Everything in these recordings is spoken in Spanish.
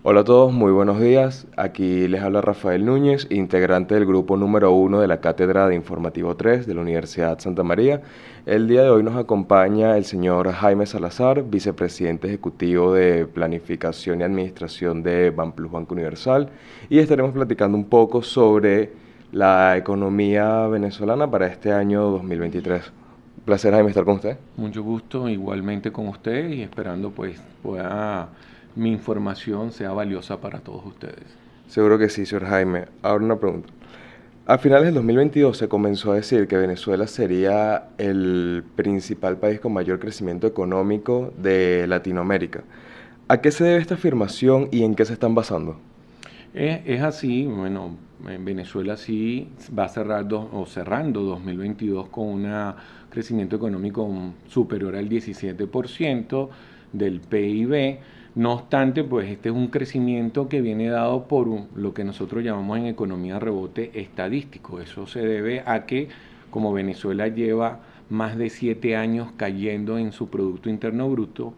Hola a todos, muy buenos días. Aquí les habla Rafael Núñez, integrante del grupo número 1 de la Cátedra de Informativo 3 de la Universidad Santa María. El día de hoy nos acompaña el señor Jaime Salazar, vicepresidente ejecutivo de Planificación y Administración de Banplus Banco Universal, y estaremos platicando un poco sobre la economía venezolana para este año 2023. Un placer, Jaime, estar con usted. Mucho gusto igualmente con usted y esperando pues mi información sea valiosa para todos ustedes. Seguro que sí, señor Jaime. Ahora una pregunta. A finales del 2022 se comenzó a decir que Venezuela sería el principal país con mayor crecimiento económico de Latinoamérica. ¿A qué se debe esta afirmación y en qué se están basando? Es así, bueno, en Venezuela sí va a cerrar cerrando 2022 con un crecimiento económico superior al 17% del PIB. No obstante, pues este es un crecimiento que viene dado por lo que nosotros llamamos en economía rebote estadístico. Eso se debe a que como Venezuela lleva más de 7 años cayendo en su Producto Interno Bruto,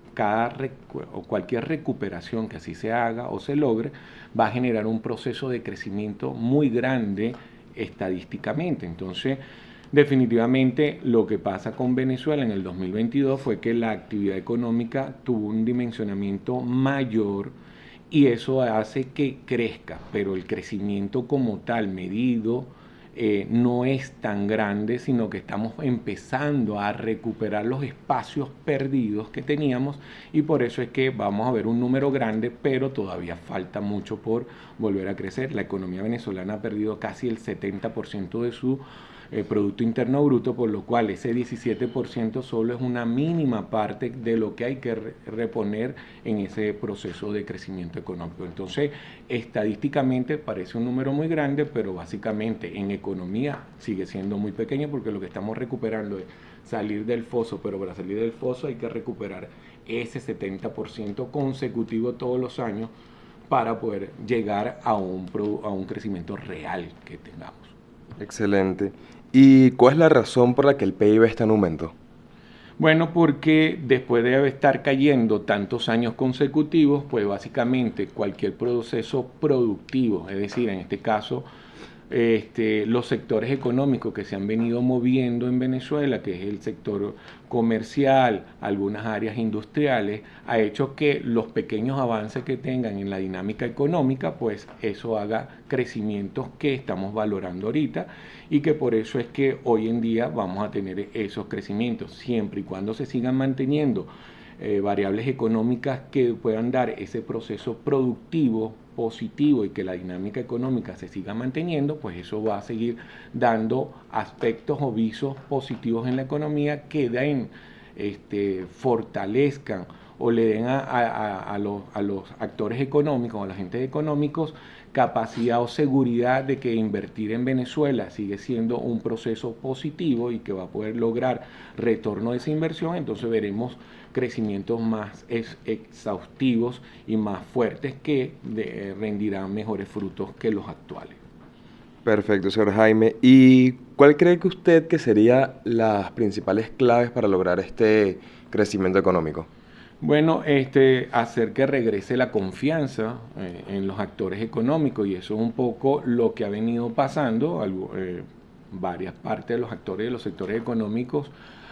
o cualquier recuperación que así se haga o se logre, va a generar un proceso de crecimiento muy grande estadísticamente. Entonces, definitivamente lo que pasa con Venezuela en el 2022 fue que la actividad económica tuvo un dimensionamiento mayor y eso hace que crezca, pero el crecimiento como tal medido no es tan grande, sino que estamos empezando a recuperar los espacios perdidos que teníamos y por eso es que vamos a ver un número grande, pero todavía falta mucho por volver a crecer. La economía venezolana ha perdido casi el 70% de su Producto Interno Bruto, por lo cual ese 17% solo es una mínima parte de lo que hay que reponer en ese proceso de crecimiento económico. Entonces, estadísticamente parece un número muy grande, pero básicamente en economía sigue siendo muy pequeño porque lo que estamos recuperando es salir del foso, pero para salir del foso hay que recuperar ese 70% consecutivo todos los años para poder llegar a un crecimiento real que tengamos. Excelente. ¿Y cuál es la razón por la que el PIB está en aumento? Bueno, porque después de estar cayendo tantos años consecutivos, pues básicamente cualquier proceso productivo, es decir, en este caso, los sectores económicos que se han venido moviendo en Venezuela, que es el sector comercial, algunas áreas industriales, ha hecho que los pequeños avances que tengan en la dinámica económica, pues eso haga crecimientos que estamos valorando ahorita y que por eso es que hoy en día vamos a tener esos crecimientos, siempre y cuando se sigan manteniendo variables económicas que puedan dar ese proceso productivo positivo y que la dinámica económica se siga manteniendo, pues eso va a seguir dando aspectos o visos positivos en la economía que den, fortalezcan o le den a los actores económicos, a los agentes económicos, capacidad o seguridad de que invertir en Venezuela sigue siendo un proceso positivo y que va a poder lograr retorno de esa inversión, entonces veremos crecimientos más exhaustivos y más fuertes que rendirán mejores frutos que los actuales. Perfecto, señor Jaime. ¿Y cuál cree que usted que serían las principales claves para lograr este crecimiento económico? Bueno, hacer que regrese la confianza en los actores económicos y eso es un poco lo que ha venido pasando. Varias partes de los actores de los sectores económicos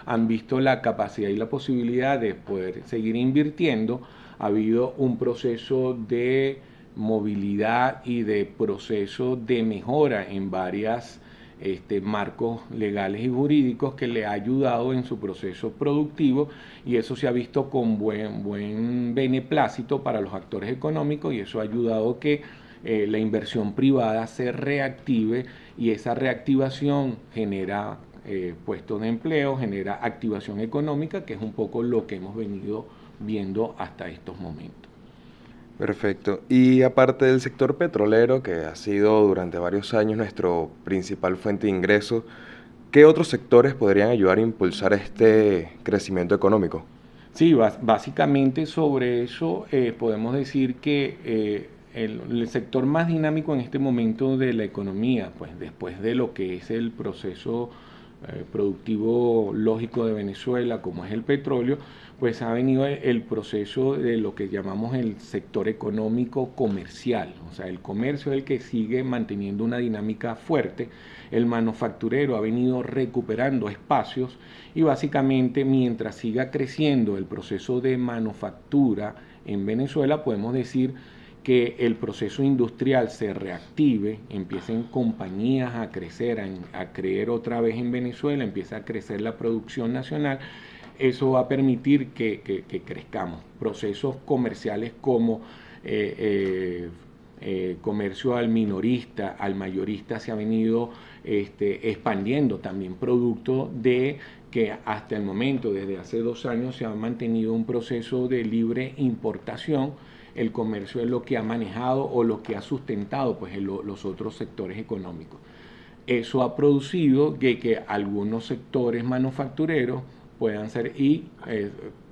han visto la capacidad y la posibilidad de poder seguir invirtiendo. Ha habido un proceso de movilidad y de proceso de mejora en varias marcos legales y jurídicos que le ha ayudado en su proceso productivo y eso se ha visto con buen beneplácito para los actores económicos y eso ha ayudado que la inversión privada se reactive y esa reactivación genera puestos de empleo, genera activación económica, que es un poco lo que hemos venido viendo hasta estos momentos. Perfecto. Y aparte del sector petrolero, que ha sido durante varios años nuestro principal fuente de ingresos, ¿qué otros sectores podrían ayudar a impulsar este crecimiento económico? Sí, básicamente sobre eso podemos decir que el sector más dinámico en este momento de la economía, pues después de lo que es el proceso productivo lógico de Venezuela, como es el petróleo, pues ha venido el proceso de lo que llamamos el sector económico comercial. O sea, el comercio es el que sigue manteniendo una dinámica fuerte. El manufacturero ha venido recuperando espacios y básicamente mientras siga creciendo el proceso de manufactura en Venezuela, podemos decir que el proceso industrial se reactive, empiecen compañías a crecer, a creer otra vez en Venezuela, empieza a crecer la producción nacional, eso va a permitir que crezcamos. Procesos comerciales como comercio al minorista, al mayorista se ha venido expandiendo también producto de que hasta el momento, desde hace 2 años, se ha mantenido un proceso de libre importación. El comercio es lo que ha manejado o lo que ha sustentado pues, los otros sectores económicos. Eso ha producido que algunos sectores manufactureros puedan ser y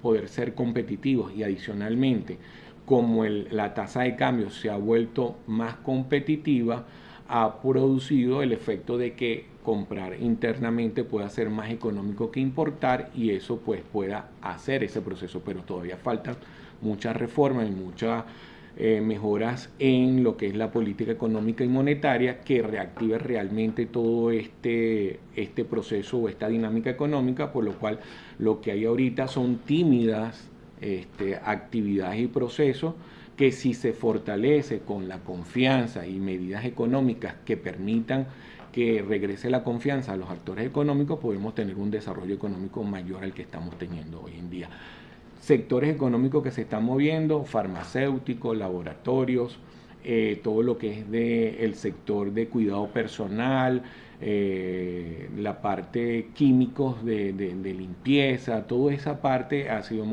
poder ser competitivos, y adicionalmente, como la tasa de cambio se ha vuelto más competitiva, ha producido el efecto de que comprar internamente pueda ser más económico que importar, y eso pues pueda hacer ese proceso, pero todavía faltan muchas reformas y muchas mejoras en lo que es la política económica y monetaria que reactive realmente todo este proceso o esta dinámica económica, por lo cual lo que hay ahorita son tímidas actividades y procesos que, si se fortalece con la confianza y medidas económicas que permitan que regrese la confianza a los actores económicos, podemos tener un desarrollo económico mayor al que estamos teniendo hoy en día. Sectores económicos que se están moviendo: farmacéuticos, laboratorios, todo lo que es del sector de cuidado personal, la parte químicos de limpieza, toda esa parte ha sido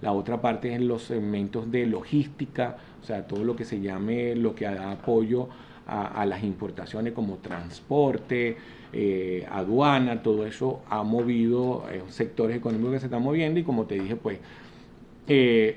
la otra parte es los segmentos de logística, o sea, todo lo que se llame, lo que da apoyo a las importaciones como transporte, aduana, todo eso ha movido sectores económicos que se están moviendo, y como te dije, pues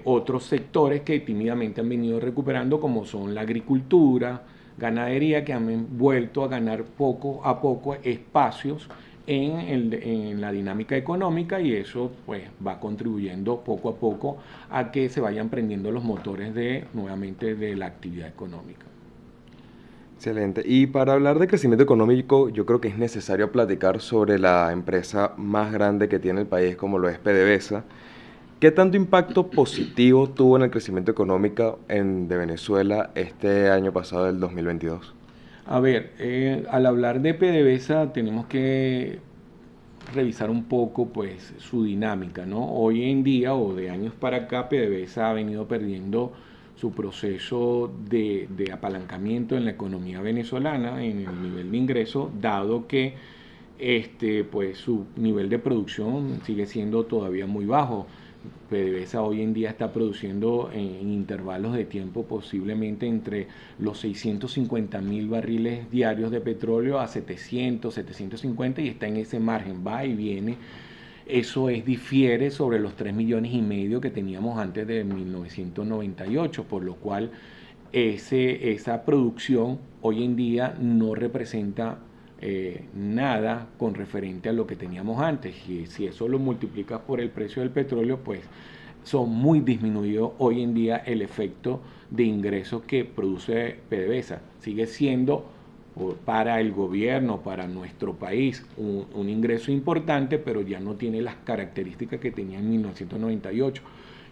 otros sectores que tímidamente han venido recuperando, como son la agricultura, ganadería, que han vuelto a ganar poco a poco espacios en la dinámica económica, y eso pues va contribuyendo poco a poco a que se vayan prendiendo los motores nuevamente de la actividad económica. Excelente. Y para hablar de crecimiento económico, yo creo que es necesario platicar sobre la empresa más grande que tiene el país, como lo es PDVSA. ¿Qué tanto impacto positivo tuvo en el crecimiento económico de Venezuela este año pasado, del 2022? A ver, al hablar de PDVSA tenemos que revisar un poco pues su dinámica, ¿no? Hoy en día, o de años para acá, PDVSA ha venido perdiendo su proceso de apalancamiento en la economía venezolana, en el nivel de ingreso, dado que pues su nivel de producción sigue siendo todavía muy bajo. PDVSA hoy en día está produciendo en intervalos de tiempo posiblemente entre los 650.000 barriles diarios de petróleo a 700, 750, y está en ese margen, va y viene. Eso difiere sobre los 3,5 millones que teníamos antes de 1998, por lo cual esa producción hoy en día no representa nada con referente a lo que teníamos antes. Y si eso lo multiplicas por el precio del petróleo, pues son muy disminuidos hoy en día el efecto de ingresos que produce PDVSA. Sigue siendo para el gobierno, para nuestro país, un ingreso importante, pero ya no tiene las características que tenía en 1998,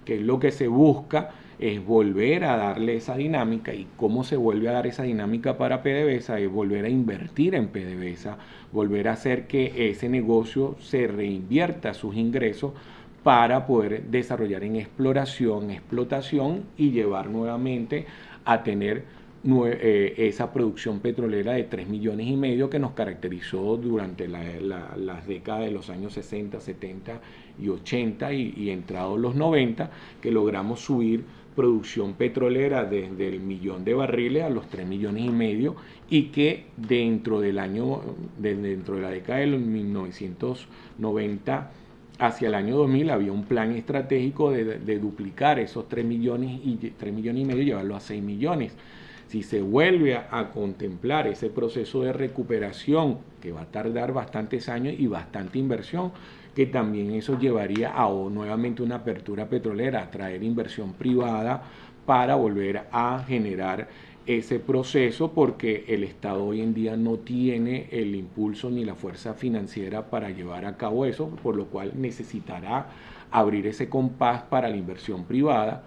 que es lo que se busca, es volver a darle esa dinámica. ¿Y cómo se vuelve a dar esa dinámica para PDVSA? Es volver a invertir en PDVSA, volver a hacer que ese negocio se reinvierta sus ingresos para poder desarrollar en exploración, explotación, y llevar nuevamente a tener esa producción petrolera de 3,5 millones que nos caracterizó durante las décadas de los años 60, 70 y 80 y entrados los 90, que logramos subir producción petrolera desde el 1 millón de barriles a los 3,5 millones, y que dentro de la década de los 1990 hacia el año 2000 había un plan estratégico de duplicar esos 3,5 millones y llevarlo a 6 millones. Si se vuelve a contemplar ese proceso de recuperación, que va a tardar bastantes años y bastante inversión, que también eso llevaría a nuevamente una apertura petrolera, a traer inversión privada para volver a generar ese proceso, porque el Estado hoy en día no tiene el impulso ni la fuerza financiera para llevar a cabo eso, por lo cual necesitará abrir ese compás para la inversión privada,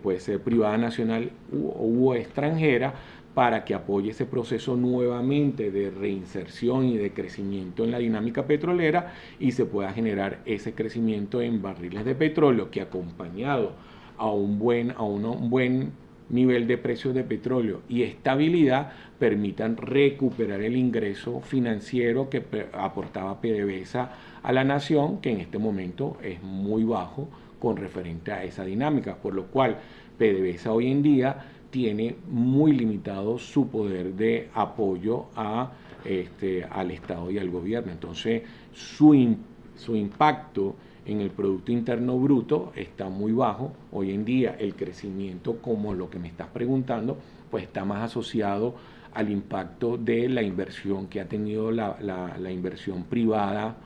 puede ser privada nacional u extranjera, para que apoye ese proceso nuevamente de reinserción y de crecimiento en la dinámica petrolera y se pueda generar ese crecimiento en barriles de petróleo que, acompañado a un buen nivel de precios de petróleo y estabilidad, permitan recuperar el ingreso financiero que aportaba PDVSA a la nación, que en este momento es muy bajo con referente a esa dinámica, por lo cual PDVSA hoy en día tiene muy limitado su poder de apoyo al Estado y al gobierno. Entonces, su impacto en el Producto Interno Bruto está muy bajo. Hoy en día el crecimiento, como lo que me estás preguntando, pues está más asociado al impacto de la inversión que ha tenido la inversión privada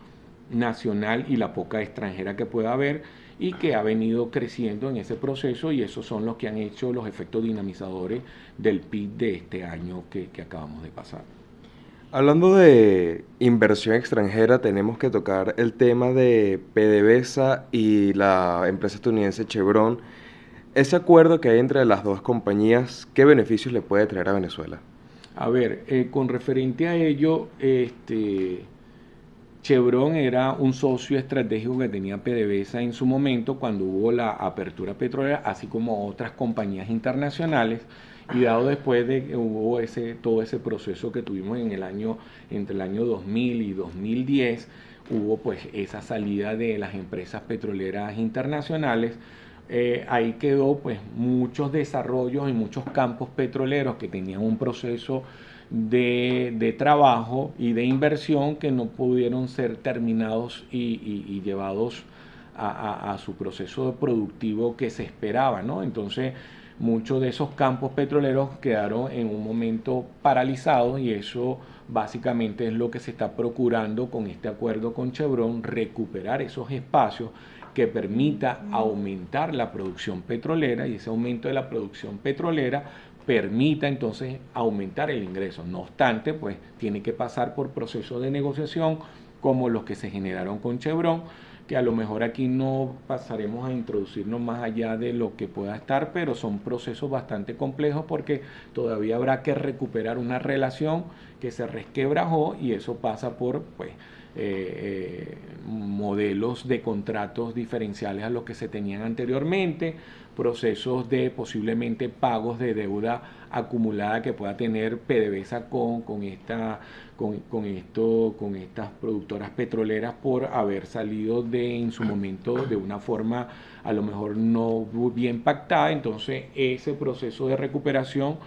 nacional y la poca extranjera que pueda haber, y que ha venido creciendo en ese proceso, y esos son los que han hecho los efectos dinamizadores del PIB de este año que acabamos de pasar. Hablando de inversión extranjera, tenemos que tocar el tema de PDVSA y la empresa estadounidense Chevron. Ese acuerdo que hay entre las dos compañías, ¿qué beneficios le puede traer a Venezuela? A ver, con referente a ello, Chevron era un socio estratégico que tenía PDVSA en su momento cuando hubo la apertura petrolera, así como otras compañías internacionales, y dado después de que hubo todo ese proceso que tuvimos entre el año 2000 y 2010, hubo pues esa salida de las empresas petroleras internacionales. Ahí quedó pues muchos desarrollos y muchos campos petroleros que tenían un proceso de trabajo y de inversión que no pudieron ser terminados y llevados a su proceso productivo que se esperaba, ¿no? Entonces, muchos de esos campos petroleros quedaron en un momento paralizados, y eso básicamente es lo que se está procurando con este acuerdo con Chevron: recuperar esos espacios que permita aumentar la producción petrolera, y ese aumento de la producción petrolera permita entonces aumentar el ingreso. No obstante, pues tiene que pasar por procesos de negociación como los que se generaron con Chevron, que a lo mejor aquí no pasaremos a introducirnos más allá de lo que pueda estar, pero son procesos bastante complejos porque todavía habrá que recuperar una relación que se resquebrajó, y eso pasa por pues modelos de contratos diferenciales a los que se tenían anteriormente, procesos de posiblemente pagos de deuda acumulada que pueda tener PDVSA con estas productoras petroleras, por haber salido en su momento de una forma a lo mejor no bien pactada. Entonces ese proceso de recuperación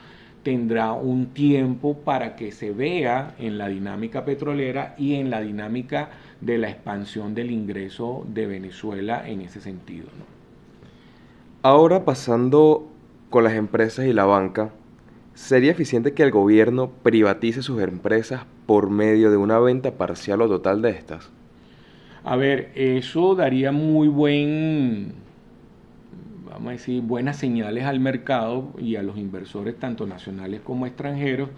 tendrá un tiempo para que se vea en la dinámica petrolera y en la dinámica de la expansión del ingreso de Venezuela en ese sentido, ¿no? Ahora, pasando con las empresas y la banca, ¿sería eficiente que el gobierno privatice sus empresas por medio de una venta parcial o total de estas? A ver, eso daría vamos a decir, buenas señales al mercado y a los inversores, tanto nacionales como extranjeros,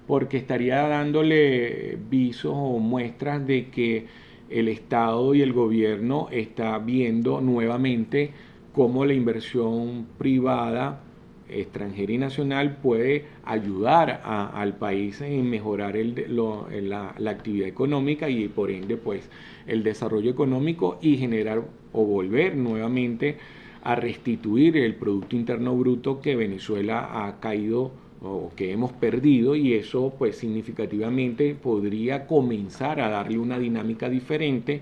porque estaría dándole visos o muestras de que el Estado y el gobierno está viendo nuevamente cómo la inversión privada, extranjera y nacional, puede ayudar al país en mejorar la actividad económica, y por ende pues el desarrollo económico, y generar o volver nuevamente a restituir el Producto Interno Bruto que Venezuela ha caído o que hemos perdido, y eso pues significativamente podría comenzar a darle una dinámica diferente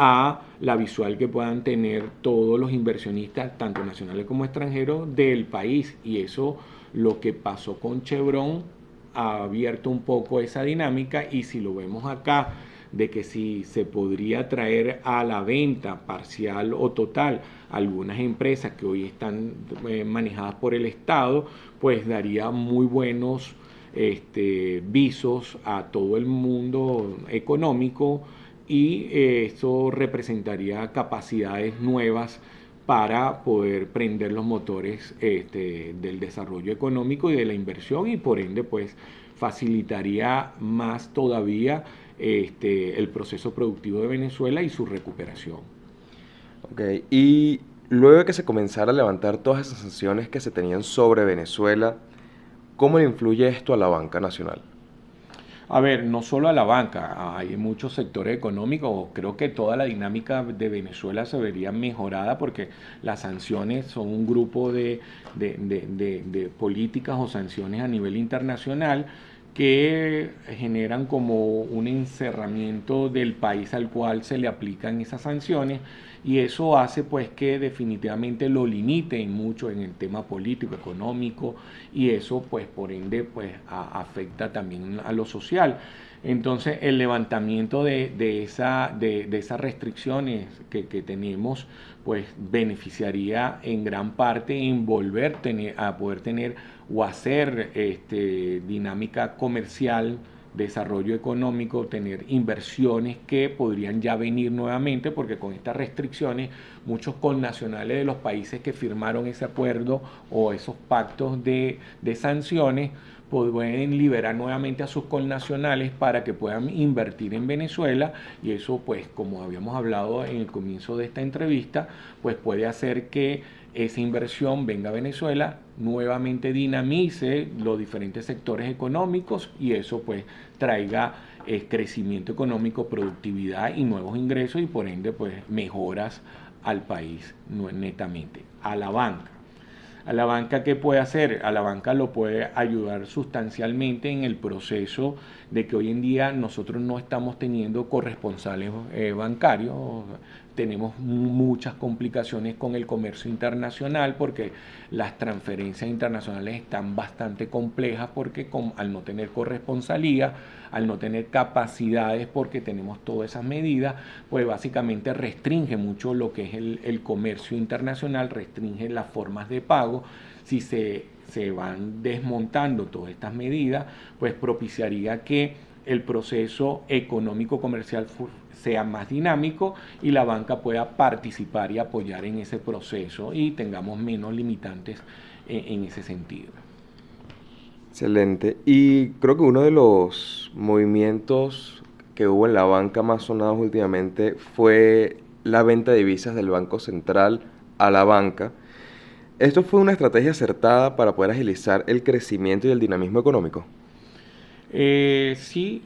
a la visual que puedan tener todos los inversionistas, tanto nacionales como extranjeros, del país. Y eso, lo que pasó con Chevron, ha abierto un poco esa dinámica, y si lo vemos acá de que si se podría traer a la venta parcial o total algunas empresas que hoy están manejadas por el Estado, pues daría muy buenos visos a todo el mundo económico y eso representaría capacidades nuevas para poder prender los motores del desarrollo económico y de la inversión y por ende pues facilitaría más todavía el proceso productivo de Venezuela y su recuperación. Ok, y luego de que se comenzara a levantar todas esas sanciones que se tenían sobre Venezuela, ¿cómo le influye esto a la banca nacional? A ver, no solo a la banca, hay muchos sectores económicos. Creo que toda la dinámica de Venezuela se vería mejorada porque las sanciones son un grupo de políticas o sanciones a nivel internacional que generan como un encerramiento del país al cual se le aplican esas sanciones y eso hace pues que definitivamente lo limiten mucho en el tema político, económico y eso pues por ende pues afecta también a lo social. Entonces el levantamiento de esas restricciones que tenemos pues beneficiaría en gran parte en volver a poder tener o hacer dinámica comercial, desarrollo económico, tener inversiones que podrían ya venir nuevamente, porque con estas restricciones muchos connacionales de los países que firmaron ese acuerdo o esos pactos de sanciones pueden liberar nuevamente a sus connacionales para que puedan invertir en Venezuela y eso pues como habíamos hablado en el comienzo de esta entrevista pues puede hacer que esa inversión venga a Venezuela, nuevamente dinamice los diferentes sectores económicos y eso pues traiga crecimiento económico, productividad y nuevos ingresos y por ende pues mejoras al país netamente. A la banca, ¿qué puede hacer? A la banca lo puede ayudar sustancialmente en el proceso de que hoy en día nosotros no estamos teniendo corresponsales bancarios, tenemos muchas complicaciones con el comercio internacional porque las transferencias internacionales están bastante complejas porque al no tener corresponsalía, al no tener capacidades porque tenemos todas esas medidas, pues básicamente restringe mucho lo que es el comercio internacional, restringe las formas de pago. Si se van desmontando todas estas medidas, pues propiciaría que el proceso económico comercial sea más dinámico y la banca pueda participar y apoyar en ese proceso y tengamos menos limitantes en ese sentido. Excelente. Y creo que uno de los movimientos que hubo en la banca más sonados últimamente fue la venta de divisas del Banco Central a la banca. ¿Esto fue una estrategia acertada para poder agilizar el crecimiento y el dinamismo económico? Sí,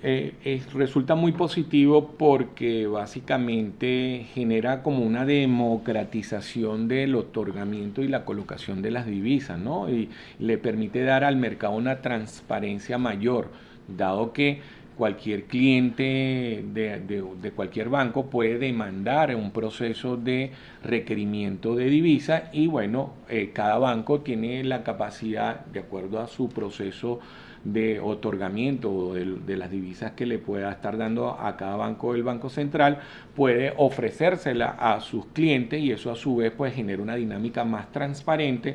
resulta muy positivo porque básicamente genera como una democratización del otorgamiento y la colocación de las divisas, ¿no? Y le permite dar al mercado una transparencia mayor, dado que cualquier cliente de cualquier banco puede demandar un proceso de requerimiento de divisa y bueno, cada banco tiene la capacidad, de acuerdo a su proceso de otorgamiento de las divisas que le pueda estar dando a cada banco del Banco Central, puede ofrecérsela a sus clientes y eso a su vez pues genera una dinámica más transparente,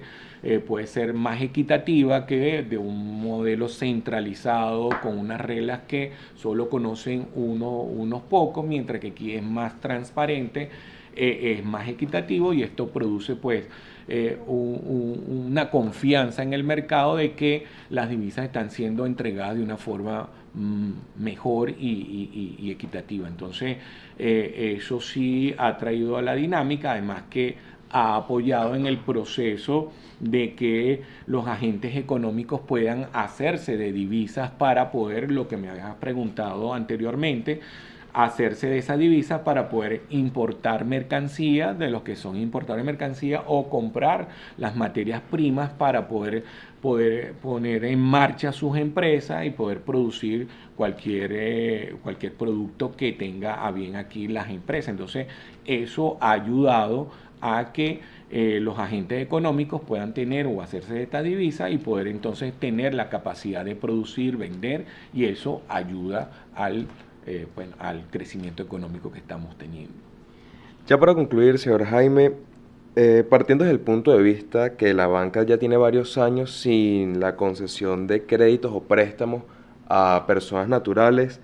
puede ser más equitativa que de un modelo centralizado con unas reglas que solo conocen unos pocos, mientras que aquí es más transparente, es más equitativo y esto produce pues una confianza en el mercado de que las divisas están siendo entregadas de una forma mejor y equitativa. Entonces, eso sí ha traído a la dinámica, además que ha apoyado en el proceso de que los agentes económicos puedan hacerse de divisas para poder, lo que me habías preguntado anteriormente, hacerse de esa divisa para poder importar mercancía de los que son importadores de mercancía o comprar las materias primas para poder poner en marcha sus empresas y poder producir cualquier producto que tenga a bien aquí las empresas. Entonces, eso ha ayudado a que los agentes económicos puedan tener o hacerse de esta divisa y poder entonces tener la capacidad de producir, vender y eso ayuda al bueno, al crecimiento económico que estamos teniendo. Ya para concluir, señor Jaime, partiendo desde el punto de vista que la banca ya tiene varios años sin la concesión de créditos o préstamos a personas naturales,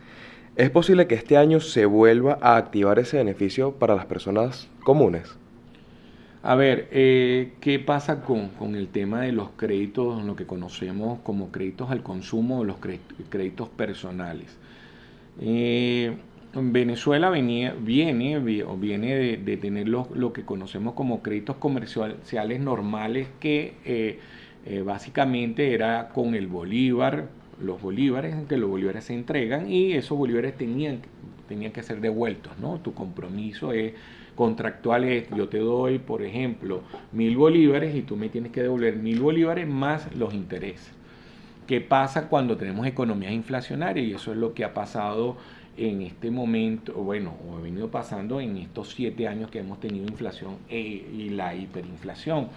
¿es posible que este año se vuelva a activar ese beneficio para las personas comunes? A ver, ¿qué pasa con el tema de los créditos, lo que conocemos como créditos al consumo o los créditos personales? Eh, Venezuela viene de tener lo que conocemos como créditos comerciales normales que básicamente era con el bolívar, los bolívares, en que los bolívares se entregan y esos bolívares tenían que ser devueltos, ¿no? Tu compromiso es contractual, es yo te doy, por ejemplo, 1.000 bolívares y tú me tienes que devolver 1.000 bolívares más los intereses. ¿Qué pasa cuando tenemos economías inflacionarias? Y eso es lo que ha pasado en este momento, bueno, o ha venido pasando en estos 7 años que hemos tenido inflación y la hiperinflación,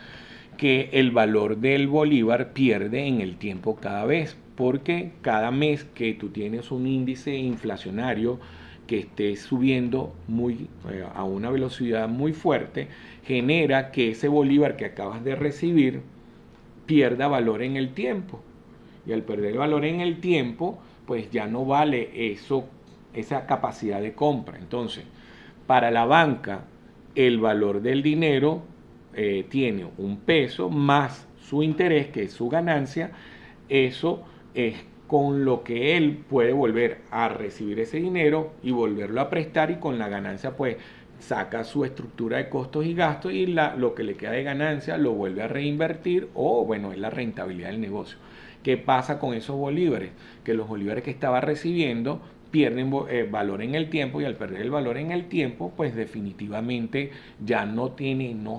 que el valor del bolívar pierde en el tiempo cada vez, porque cada mes que tú tienes un índice inflacionario que esté subiendo a una velocidad muy fuerte, genera que ese bolívar que acabas de recibir pierda valor en el tiempo. Y al perder valor en el tiempo, pues ya no vale esa capacidad de compra. Entonces, para la banca, el valor del dinero tiene un peso más su interés, que es su ganancia. Eso es con lo que él puede volver a recibir ese dinero y volverlo a prestar, y con la ganancia pues saca su estructura de costos y gastos y lo que le queda de ganancia lo vuelve a reinvertir, o bueno, es la rentabilidad del negocio. ¿Qué pasa con esos bolívares? Que los bolívares que estaba recibiendo pierden valor en el tiempo, y al perder el valor en el tiempo, pues definitivamente ya no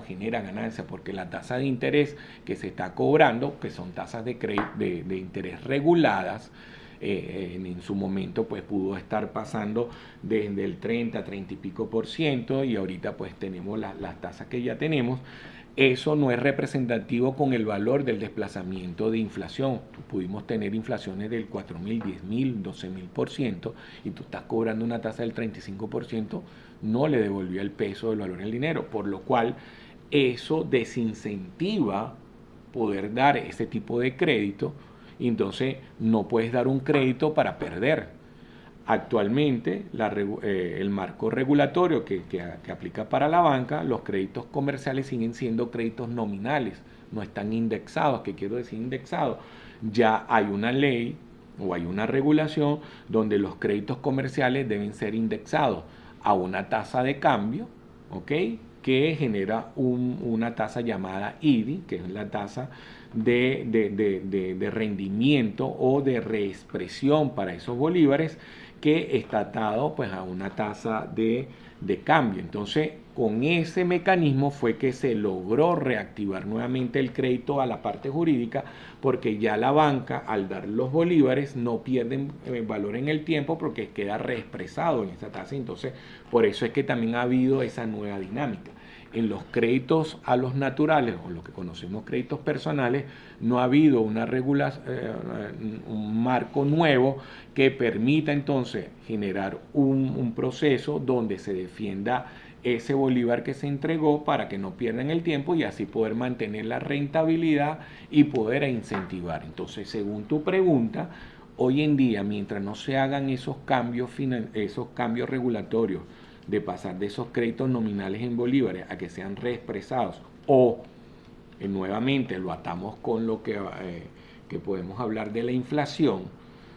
genera ganancia, porque la tasa de interés que se está cobrando, que son tasas de interés reguladas, en su momento pues pudo estar pasando desde el 30 y pico por ciento, y ahorita pues tenemos las tasas que ya tenemos. Eso no es representativo con el valor del desplazamiento de inflación. Pudimos tener inflaciones del 4.000, 10.000, 12.000%, y tú estás cobrando una tasa del 35%, no le devolvió el peso del valor del dinero, por lo cual eso desincentiva poder dar ese tipo de crédito, y entonces no puedes dar un crédito para perder. Actualmente, el marco regulatorio que aplica para la banca, los créditos comerciales siguen siendo créditos nominales, no están indexados. ¿Qué quiero decir indexados? Ya hay una ley o hay una regulación donde los créditos comerciales deben ser indexados a una tasa de cambio, ¿ok?, que genera una tasa llamada IDI, que es la tasa de rendimiento o de reexpresión para esos bolívares, que está atado pues a una tasa de cambio. Entonces, con ese mecanismo fue que se logró reactivar nuevamente el crédito a la parte jurídica, porque ya la banca, al dar los bolívares, no pierden valor en el tiempo porque queda reexpresado en esa tasa. Entonces, por eso es que también ha habido esa nueva dinámica. En los créditos a los naturales, o lo que conocemos créditos personales, no ha habido un marco nuevo que permita entonces generar un proceso donde se defienda ese bolívar que se entregó para que no pierdan el tiempo, y así poder mantener la rentabilidad y poder incentivar. Entonces, según tu pregunta, hoy en día, mientras no se hagan esos cambios regulatorios, de pasar de esos créditos nominales en bolívares a que sean reexpresados, o nuevamente lo atamos con lo que podemos hablar de la inflación.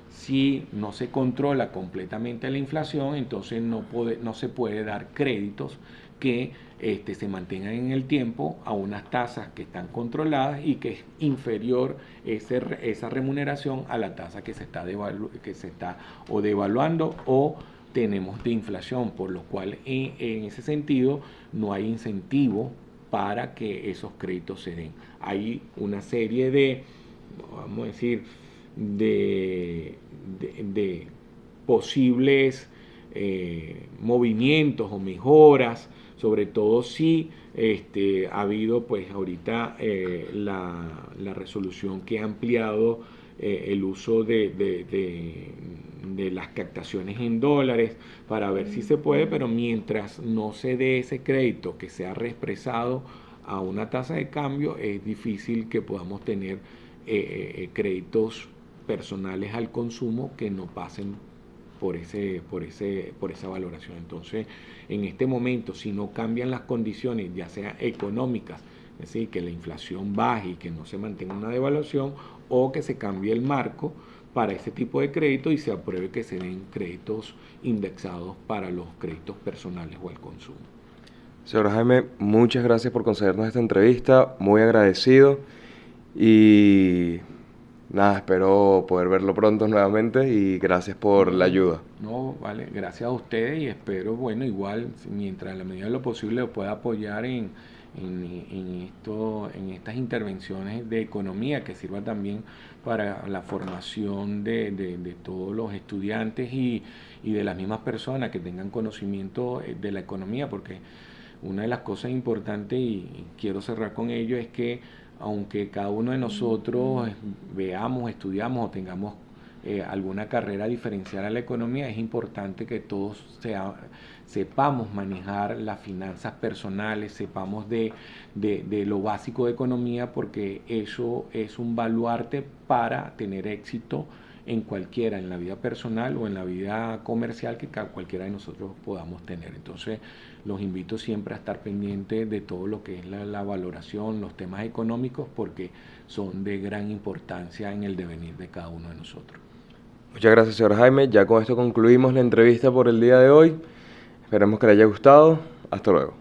Si no se controla completamente la inflación, entonces no se puede dar créditos que se mantengan en el tiempo a unas tasas que están controladas y que es inferior esa remuneración a la tasa que se está o devaluando o tenemos de inflación, por lo cual en ese sentido no hay incentivo para que esos créditos se den. Hay una serie vamos a decir, de posibles movimientos o mejoras, sobre todo si ha habido pues ahorita la resolución que ha ampliado el uso de las captaciones en dólares para ver si se puede, pero mientras no se dé ese crédito que sea reexpresado a una tasa de cambio, es difícil que podamos tener créditos personales al consumo que no pasen por esa valoración. Entonces, en este momento, si no cambian las condiciones, ya sea económicas, es decir, que la inflación baje y que no se mantenga una devaluación, o que se cambie el marco para ese tipo de crédito y se apruebe que se den créditos indexados para los créditos personales o el consumo. Señor Jaime, muchas gracias por concedernos esta entrevista, muy agradecido y nada, espero poder verlo pronto nuevamente y gracias por la ayuda. No, vale, gracias a ustedes y espero, bueno, igual, mientras a la medida de lo posible lo pueda apoyar en estas intervenciones de economía que sirva también para la formación de todos los estudiantes y de las mismas personas que tengan conocimiento de la economía, porque una de las cosas importantes, y quiero cerrar con ello, es que aunque cada uno de nosotros veamos, estudiamos o tengamos alguna carrera diferencial a la economía, es importante que todos sepamos manejar las finanzas personales, sepamos de lo básico de economía, porque eso es un baluarte para tener éxito en cualquiera, en la vida personal o en la vida comercial que cualquiera de nosotros podamos tener. Entonces, los invito siempre a estar pendientes de todo lo que es la valoración, los temas económicos, porque son de gran importancia en el devenir de cada uno de nosotros. Muchas gracias, señor Jaime. Ya con esto concluimos la entrevista por el día de hoy. Esperemos que le haya gustado. Hasta luego.